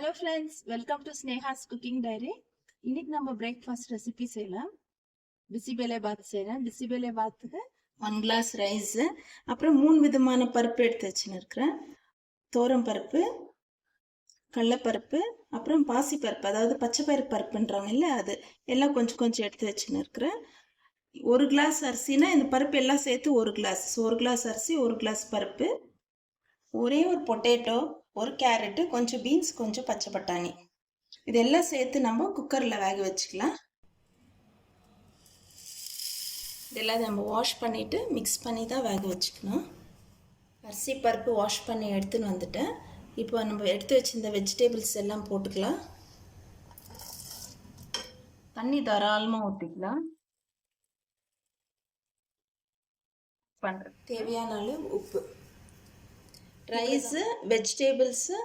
Hello friends, welcome to Sneha's cooking diary. இன்னைக்கு நம்ம breakfast recipe செய்யலாம். பிசிபெலே பாத் செய்யலாம். பிசிபெலே பாத்துக்கு 1 கிளாஸ் ரைஸ், அப்புறம் 3 விதமான பருப்பு எடுத்து வச்சுன்னு இருக்கிறேன். தோரம் பருப்பு, கடலைப்பருப்பு, அப்புறம் பாசி பருப்பு, அதாவது பச்சை பயிறு பருப்புன்றாங்க இல்லை, அது எல்லாம் கொஞ்சம் கொஞ்சம் எடுத்து வச்சுன்னு இருக்கிறேன். 1 கிளாஸ் அரிசினா இந்த பருப்பு எல்லாம் சேர்த்து 1 கிளாஸ். 1 கிளாஸ் அரிசி, 1 கிளாஸ் பருப்பு, ஒரே ஒரு பொட்டேட்டோ, ஒரு கேரட்டு, கொஞ்சம் பீன்ஸ், கொஞ்சம் பச்சை பட்டாணி, இதெல்லாம் சேர்த்து நம்ம குக்கரில் வேக வச்சுக்கலாம். இதெல்லாம் நம்ம வாஷ் பண்ணிவிட்டு மிக்ஸ் பண்ணி தான் வேக வச்சுக்கணும். அரிசி பருப்பு வாஷ் பண்ணி எடுத்துன்னு வந்துட்டேன். இப்போ நம்ம எடுத்து வச்சிருந்த வெஜிடபிள்ஸ் எல்லாம் போட்டுக்கலாம். தண்ணி தாராளமாக ஊற்றிக்கலாம். தேவையான அளவு உப்பு, ரைஸு, வெஜிடபிள்ஸு,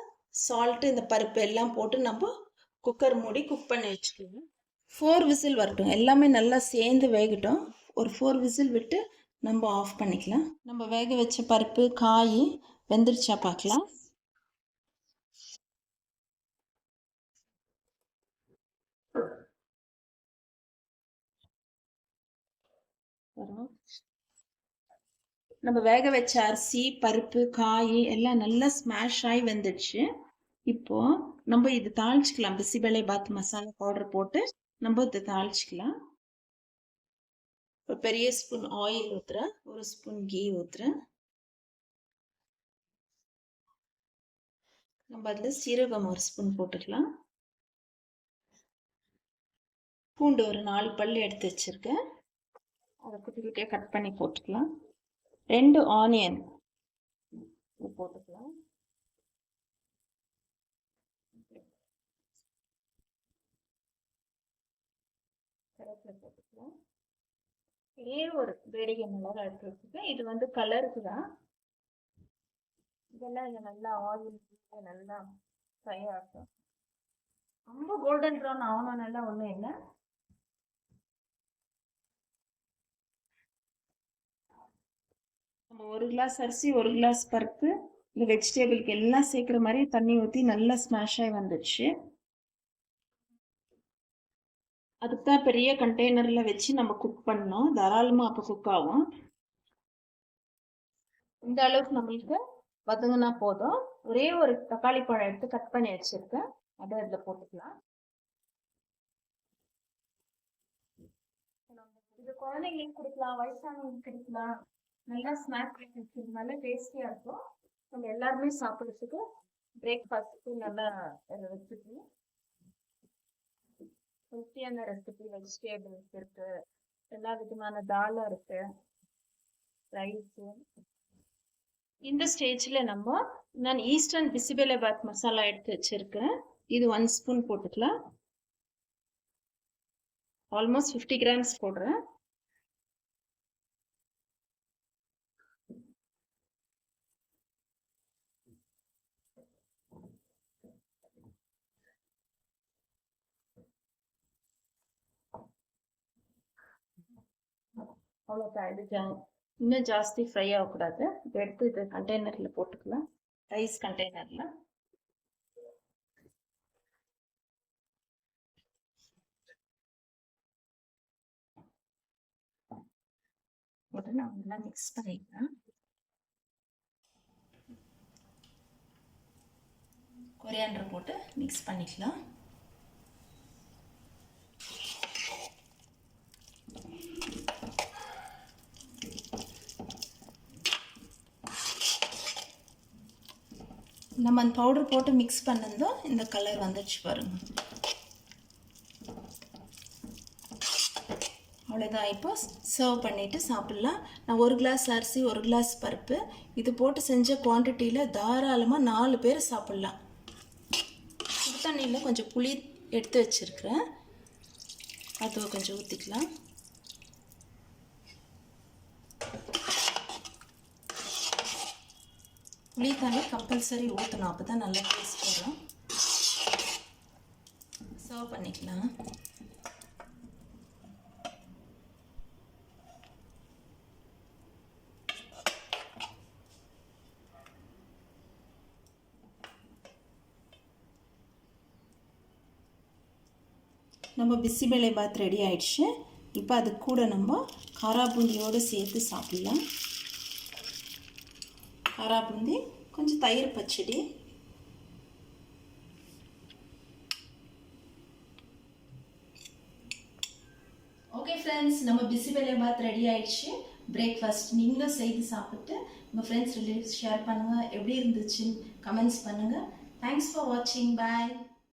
சால்ட்டு, இந்த பருப்பு எல்லாம் போட்டு நம்ம குக்கர் மூடி குக் பண்ணி வச்சுக்கலாம். 4 விசில் வரட்டும், எல்லாமே நல்லா சேர்ந்து வேகட்டும். ஒரு 4 விசில் விட்டு நம்ம ஆஃப் பண்ணிக்கலாம். நம்ம வேக வச்ச பருப்பு காய் வெந்துருச்சா பார்க்கலாம். நம்ம வேக வச்ச அரிசி பருப்பு காய் எல்லாம் நல்லா ஸ்மாஷ் ஆகி வெந்துடுச்சு. இப்போ நம்ம இது தாளிச்சுக்கலாம். பிசிபெலே பாத் மசாலா பவுடர் போட்டு நம்ம இதை தாளிச்சுக்கலாம். ஒரு பெரிய ஸ்பூன் ஆயில் ஊற்றுறேன், ஒரு ஸ்பூன் கீ ஊற்றுறேன். நம்ம அதில் சீரகம் ஒரு ஸ்பூன் போட்டுக்கலாம். பூண்டு ஒரு 4 பல் எடுத்து வச்சிருக்கேன், அதை குட்டி குட்டியாக கட் பண்ணி போட்டுக்கலாம். 2 ஆனியன் போட்டுக்கலாம். கருவேப்பிலை போட்டுக்கலாம். ஒரே ஒரு வேடிக்கை மிளகாய் எடுத்து வச்சுருக்கேன். இது வந்து கலருக்கு தான். இதெல்லாம் இங்கே நல்லா ஆயில் நல்லா ஃப்ரை ஆகும். ரொம்ப கோல்டன் ப்ரௌன் ஆகணும்னால ஒன்றும் இல்லை. நம்ம 1 கிளாஸ் அரிசி 1 கிளாஸ் பருப்பு இந்த வெஜிடபிளுக்கு எல்லாம் சேர்க்குற மாதிரி தண்ணி ஊற்றி நல்லா ஸ்மாஷ் ஆகி வந்துடுச்சு. அதுக்கு தான் பெரிய கண்டெய்னரில் வச்சு நம்ம குக் பண்ணோம். தாராளமாக அப்போ குக் ஆகும். இந்த அளவுக்கு நம்மளுக்கு வதங்கினா போதும். ஒரே ஒரு தக்காளி பழம் எடுத்து கட் பண்ணி வச்சுருக்கேன், அதை அதில் போட்டுக்கலாம். இது குழந்தைங்களுக்கு கொடுக்கலாம், வயசானவங்களுக்கு கொடுக்கலாம். நல்லா ஸ்நாக் நல்ல டேஸ்டியாக இருக்கும். நம்ம எல்லாருமே சாப்பிட்றதுக்கு பிரேக்ஃபாஸ்ட்டுக்கு நல்லா ரெசிபி, ஹெல்த்தியான ரெசிபி. வெஜிடேபிள்ஸ் இருக்கு, எல்லா விதமான தாலும் இருக்கு, ரைஸு. இந்த ஸ்டேஜில் நான் ஈஸ்டர்ன் பிசிபெலே பாத் மசாலா எடுத்து வச்சிருக்கேன். இது 1 ஸ்பூன் போட்டுக்கலாம். ஆல்மோஸ்ட் 50 கிராம்ஸ் போடுறேன். அவ்வளோதான். இது இன்னும் ஜாஸ்தி ஃப்ரை ஆகக்கூடாது. இப்போ எடுத்து இது கண்டெய்னரில் போட்டுக்கலாம், ரைஸ் கண்டெய்னரில். போட்டு நான் நல்லா மிக்ஸ் பண்ணிக்கலாம். கொரியாண்டர் போட்டு மிக்ஸ் பண்ணிக்கலாம். நம்ம அந்த பவுடர் போட்டு மிக்ஸ் பண்ணதும் இந்த கலர் வந்துடுச்சு பாருங்க. அவ்வளோதான். இப்போ சர்வ் பண்ணிவிட்டு சாப்பிட்லாம். நான் 1 கிளாஸ் அரிசி 1 கிளாஸ் பருப்பு இது போட்டு செஞ்ச குவான்டிட்டியில் தாராளமாக 4 பேர் சாப்பிட்லாம். சுடு தண்ணியில் கொஞ்சம் புளி எடுத்து வச்சுருக்கிறேன், அது கொஞ்சம் ஊற்றிக்கலாம். புளி தண்ணி கம்பல்சரி ஊற்றணும், அப்போ தான் நல்லா டேஸ்ட் வரும். சர்வ் பண்ணிக்கலாம். நம்ம பிசிபெலை பாத் ரெடி ஆயிடுச்சு. இப்போ அது கூட நம்ம காரா பூந்தியோடு சேர்த்து சாப்பிடலாம். காரா பூந்தி, கொஞ்சம் தயிர் பச்சடி. ஓகே ஃப்ரெண்ட்ஸ், நம்ம பிசிபெலை பாத் ரெடி ஆயிடுச்சு. பிரேக்ஃபாஸ்ட் நீங்களும் செய்து சாப்பிட்டு உங்கள் ஃப்ரெண்ட்ஸ் ரிலேட்டிவ்ஸ் ஷேர் பண்ணுங்கள். எப்படி இருந்துச்சுன்னு கமெண்ட்ஸ் பண்ணுங்கள். தேங்க்ஸ் ஃபார் வாட்சிங். பாய்.